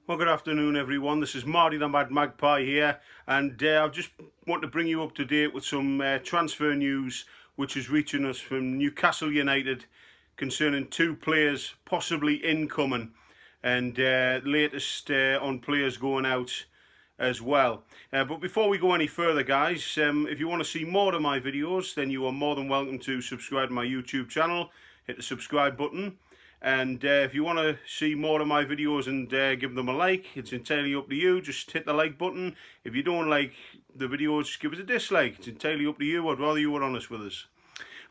Well, good afternoon, everyone. This is Marty the Magpie here, and I just want to bring you up to date with some transfer news which is reaching us from Newcastle United concerning two players possibly incoming, and latest on players going out as well. But before we go any further, guys, if you want to see more of my videos, then you are more than welcome to subscribe to my YouTube channel. Hit the subscribe button. And if you want to see more of my videos and give them a like, it's entirely up to you. Just hit the like button. If you don't like the videos, just give us a dislike. It's entirely up to you. I'd rather you were honest with us.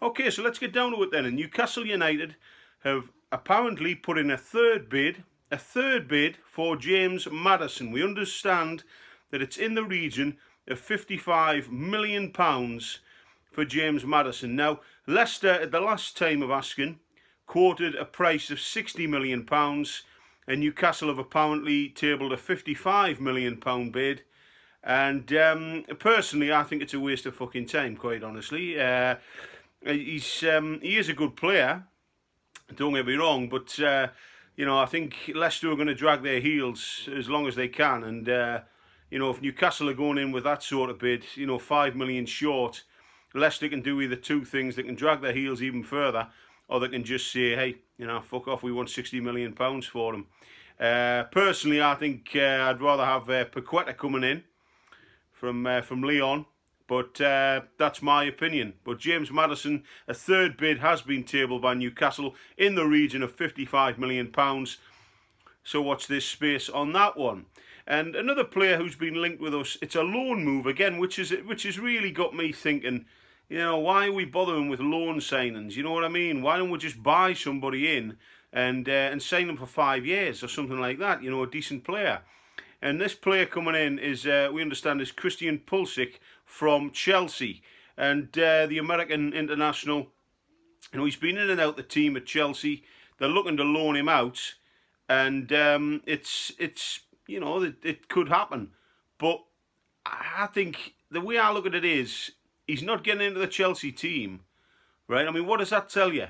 Okay, so let's get down to it then. And Newcastle United have apparently put in a third bid for James Maddison. We understand that it's in the region of £55 million for James Maddison. Now, Leicester, at the last time of asking, quoted a price of £60 million, and Newcastle have apparently tabled a £55 million bid. And personally, I think it's a waste of fucking time, quite honestly. He is a good player, don't get me wrong, but you know, I think Leicester are going to drag their heels as long as they can. And you know, if Newcastle are going in with that sort of bid, you know, £5 million short, Leicester can do either two things. They can drag their heels even further, or they can just say, hey, you know, fuck off, we want £60 million for him. Personally, I think I'd rather have Paqueta coming in from Lyon, but that's my opinion. But James Maddison, a third bid has been tabled by Newcastle in the region of £55 million. So watch this space on that one. And another player who's been linked with us, it's a loan move again, which has really got me thinking, you know, why are we bothering with loan signings? You know what I mean? Why don't we just buy somebody in and sign them for 5 years or something like that? You know, a decent player. And this player coming in is, we understand, is Christian Pulisic from Chelsea. And the American international, you know, he's been in and out the team at Chelsea. They're looking to loan him out, and it's you know, it could happen. But I think the way I look at it is, he's not getting into the Chelsea team, right? I mean, what does that tell you?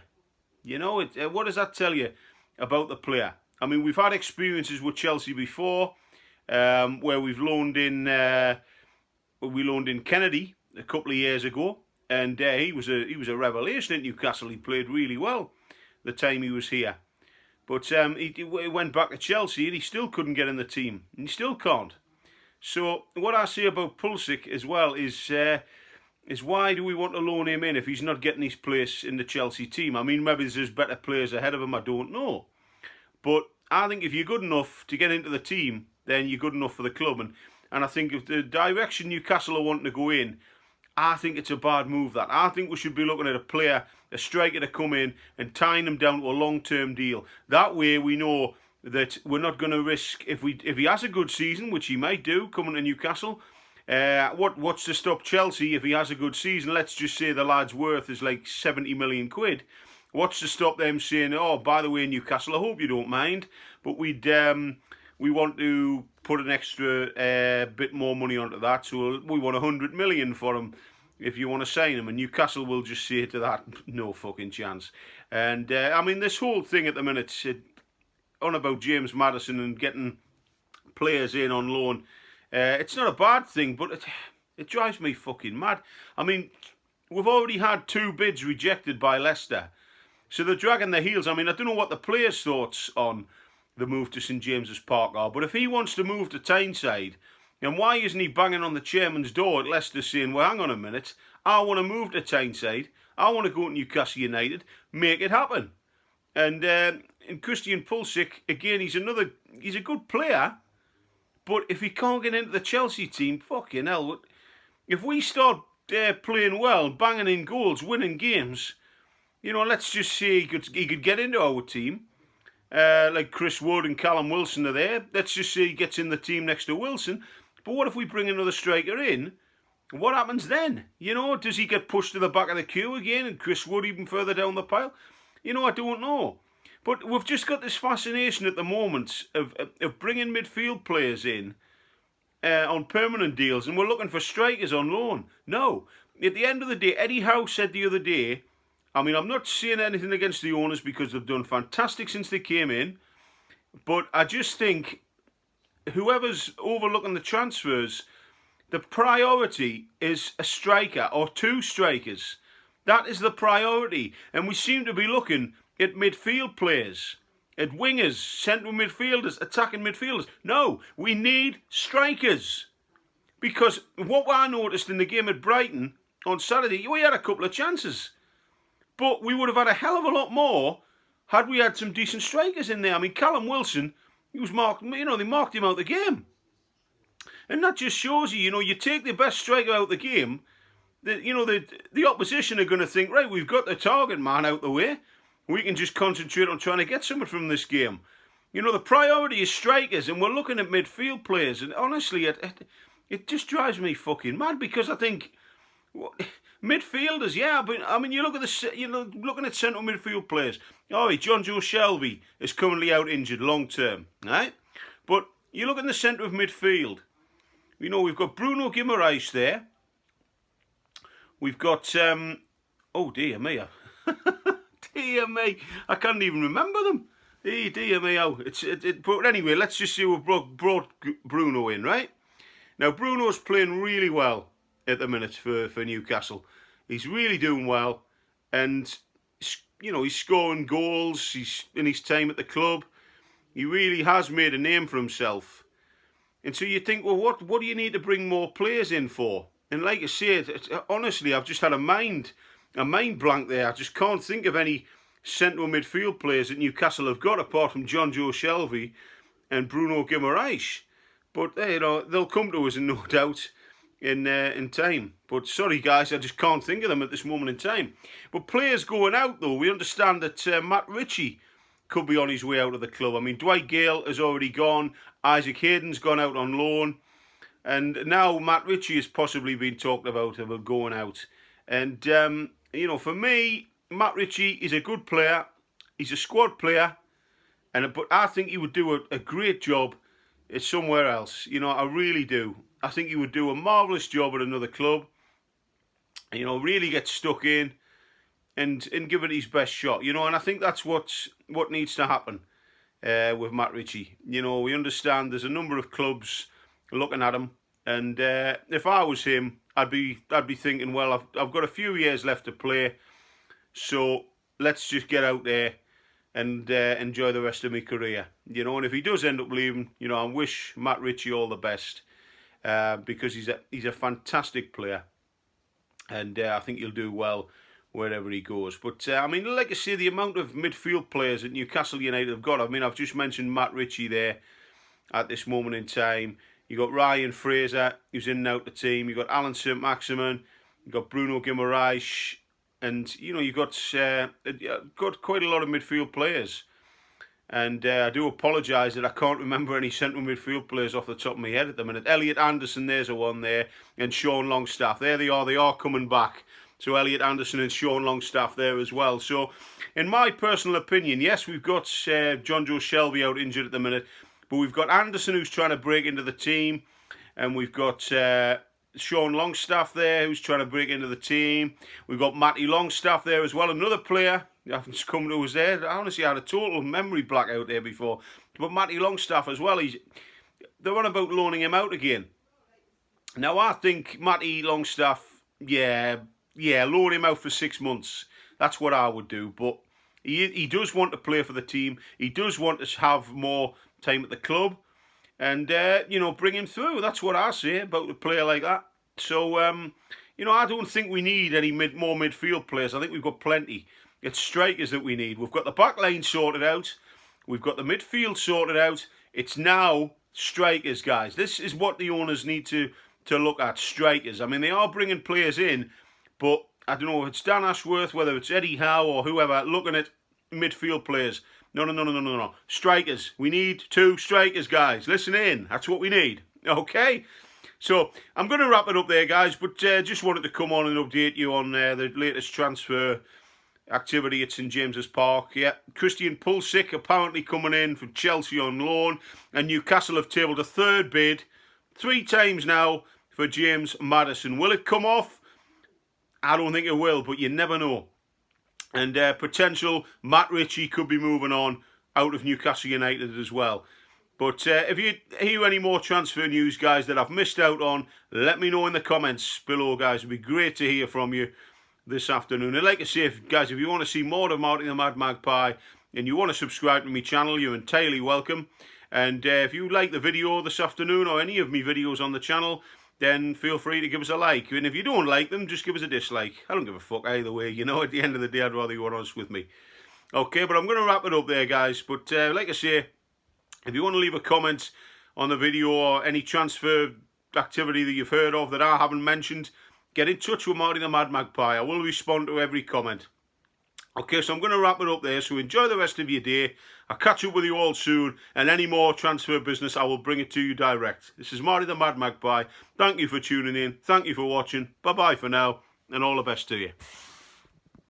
You know, what does that tell you about the player? I mean, we've had experiences with Chelsea before, where we've loaned in, Kennedy a couple of years ago, and he was a revelation at Newcastle. He played really well the time he was here, but he went back to Chelsea and he still couldn't get in the team, and he still can't. So what I say about Pulisic as well is why do we want to loan him in if he's not getting his place in the Chelsea team? I mean, maybe there's better players ahead of him, I don't know. But I think if you're good enough to get into the team, then you're good enough for the club. And I think if the direction Newcastle are wanting to go in, I think it's a bad move, that. I think we should be looking at a player, a striker, to come in and tying him down to a long-term deal. That way we know that we're not going to risk, if he has a good season, which he might do, coming to Newcastle, what's to stop Chelsea if he has a good season? Let's just say the lad's worth is like 70 million quid. What's to stop them saying, oh, by the way, Newcastle, I hope you don't mind, but we want to put an extra bit more money onto that, so we want 100 million for him if you want to sign him. And Newcastle will just say to that, no fucking chance. And I mean, this whole thing at the minute, on about James Maddison and getting players in on loan, it's not a bad thing, but it drives me fucking mad. I mean, we've already had 2 bids rejected by Leicester, so they're dragging their heels. I mean, I don't know what the players' thoughts on the move to St James's Park are, but if he wants to move to Tyneside, then why isn't he banging on the chairman's door at Leicester saying, well, hang on a minute, I want to move to Tyneside, I want to go to Newcastle United, make it happen. And Christian Pulisic, again, he's a good player, but if he can't get into the Chelsea team, fucking hell, if we start playing well, banging in goals, winning games, you know, let's just say he could get into our team, like Chris Wood and Callum Wilson are there. Let's just say he gets in the team next to Wilson. But what if we bring another striker in? What happens then? You know, does he get pushed to the back of the queue again and Chris Wood even further down the pile? You know, I don't know. But we've just got this fascination at the moment of bringing midfield players in on permanent deals, and we're looking for strikers on loan. No. At the end of the day, Eddie Howe said the other day, I mean, I'm not saying anything against the owners because they've done fantastic since they came in, but I just think whoever's overlooking the transfers, the priority is a striker or 2 strikers. That is the priority. And we seem to be looking at midfield players, at wingers, central midfielders, attacking midfielders. No, we need strikers. Because what I noticed in the game at Brighton on Saturday, we had a couple of chances. But we would have had a hell of a lot more had we had some decent strikers in there. I mean, Callum Wilson, he was marked, they marked him out of the game. And that just shows you, you take the best striker out of the game, the opposition are going to think, right, we've got the target man out the way. We can just concentrate on trying to get something from this game. The priority is strikers, and we're looking at midfield players. And honestly, it just drives me fucking mad, because I think midfielders, yeah, but I mean, you look at looking at central midfield players. Oh, John Joe Shelby is currently out injured long term, right? But you look in the centre of midfield. We've got Bruno Guimaraes there. We've got oh dear me, dear me, I can't even remember them. Hey, dear me, but anyway, let's just see we brought Bruno in, right? Now Bruno's playing really well at the minute for Newcastle. He's really doing well, and he's scoring goals. He's in his time at the club. He really has made a name for himself. And so you think, well, what do you need to bring more players in for? And like I say, honestly, I've just had a mind blank there. I just can't think of any central midfield players that Newcastle have got apart from John Joe Shelby and Bruno Guimaraes. But they'll come to us in no doubt in time. But sorry guys, I just can't think of them at this moment in time. But players going out though, we understand that Matt Ritchie could be on his way out of the club. I mean, Dwight Gale has already gone. Isaac Hayden's gone out on loan. And now Matt Ritchie has possibly been talked about going out. And, for me, Matt Ritchie is a good player. He's a squad player. But I think he would do a great job somewhere else. I really do. I think he would do a marvellous job at another club. Really get stuck in and give it his best shot. And I think that's what needs to happen with Matt Ritchie. We understand there's a number of clubs looking at him, and if I was him, I'd be thinking, well, I've got a few years left to play, so let's just get out there and enjoy the rest of my career. And if he does end up leaving, I wish Matt Ritchie all the best, because he's a fantastic player, and I think he'll do well wherever he goes. But I mean, like I say, the amount of midfield players that Newcastle United have got. I mean, I've just mentioned Matt Ritchie there at this moment in time. You got Ryan Fraser, who's in and out the team. You got Alan St Maximin. You got Bruno Guimaraes, and you got quite a lot of midfield players. And I do apologise that I can't remember any central midfield players off the top of my head at the minute. Elliot Anderson, there's a one there, and Sean Longstaff. There they are. They are coming back. So Elliot Anderson and Sean Longstaff there as well. So in my personal opinion, yes, we've got John Joe Shelby out injured at the minute, but we've got Anderson who's trying to break into the team, and we've got Sean Longstaff there who's trying to break into the team. We've got Marty Longstaff there as well, another player who's come to us there. I honestly had a total memory blackout there before. But Marty Longstaff as well, they're on about loaning him out again. Now I think Marty Longstaff, loan him out for 6 months. That's what I would do. But he does want to play for the team. He does want to have more time at the club. And, bring him through. That's what I say about a player like that. So, I don't think we need any more midfield players. I think we've got plenty. It's strikers that we need. We've got the back line sorted out. We've got the midfield sorted out. It's now strikers, guys. This is what the owners need to look at, strikers. I mean, they are bringing players in, but I don't know if it's Dan Ashworth, whether it's Eddie Howe or whoever, looking at midfield players. No. Strikers. We need 2 strikers, guys. Listen in. That's what we need. Okay? So, I'm going to wrap it up there, guys, but just wanted to come on and update you on the latest transfer activity at St James's Park. Yeah, Christian Pulisic apparently coming in from Chelsea on loan, and Newcastle have tabled a 3rd bid 3 times now for James Maddison. Will it come off? I don't think it will, but you never know. And potential Matt Ritchie could be moving on out of Newcastle United as well. But if you hear any more transfer news, guys, that I've missed out on, let me know in the comments below, guys. It'd be great to hear from you this afternoon. And like I say, guys, if you want to see more of Marty the Mad Magpie and you want to subscribe to my channel, you're entirely welcome. And if you like the video this afternoon or any of my videos on the channel, then feel free to give us a like. And if you don't like them, just give us a dislike. I don't give a fuck either way. You know, at the end of the day, I'd rather you were honest with me. Okay, but I'm going to wrap it up there, guys. But like I say, if you want to leave a comment on the video or any transfer activity that you've heard of that I haven't mentioned, get in touch with Marty the Mad Magpie. I will respond to every comment. Okay, so I'm going to wrap it up there. So enjoy the rest of your day. I'll catch up with you all soon. And any more transfer business, I will bring it to you direct. This is Marty the Mad Magpie. Thank you for tuning in. Thank you for watching. Bye-bye for now. And all the best to you.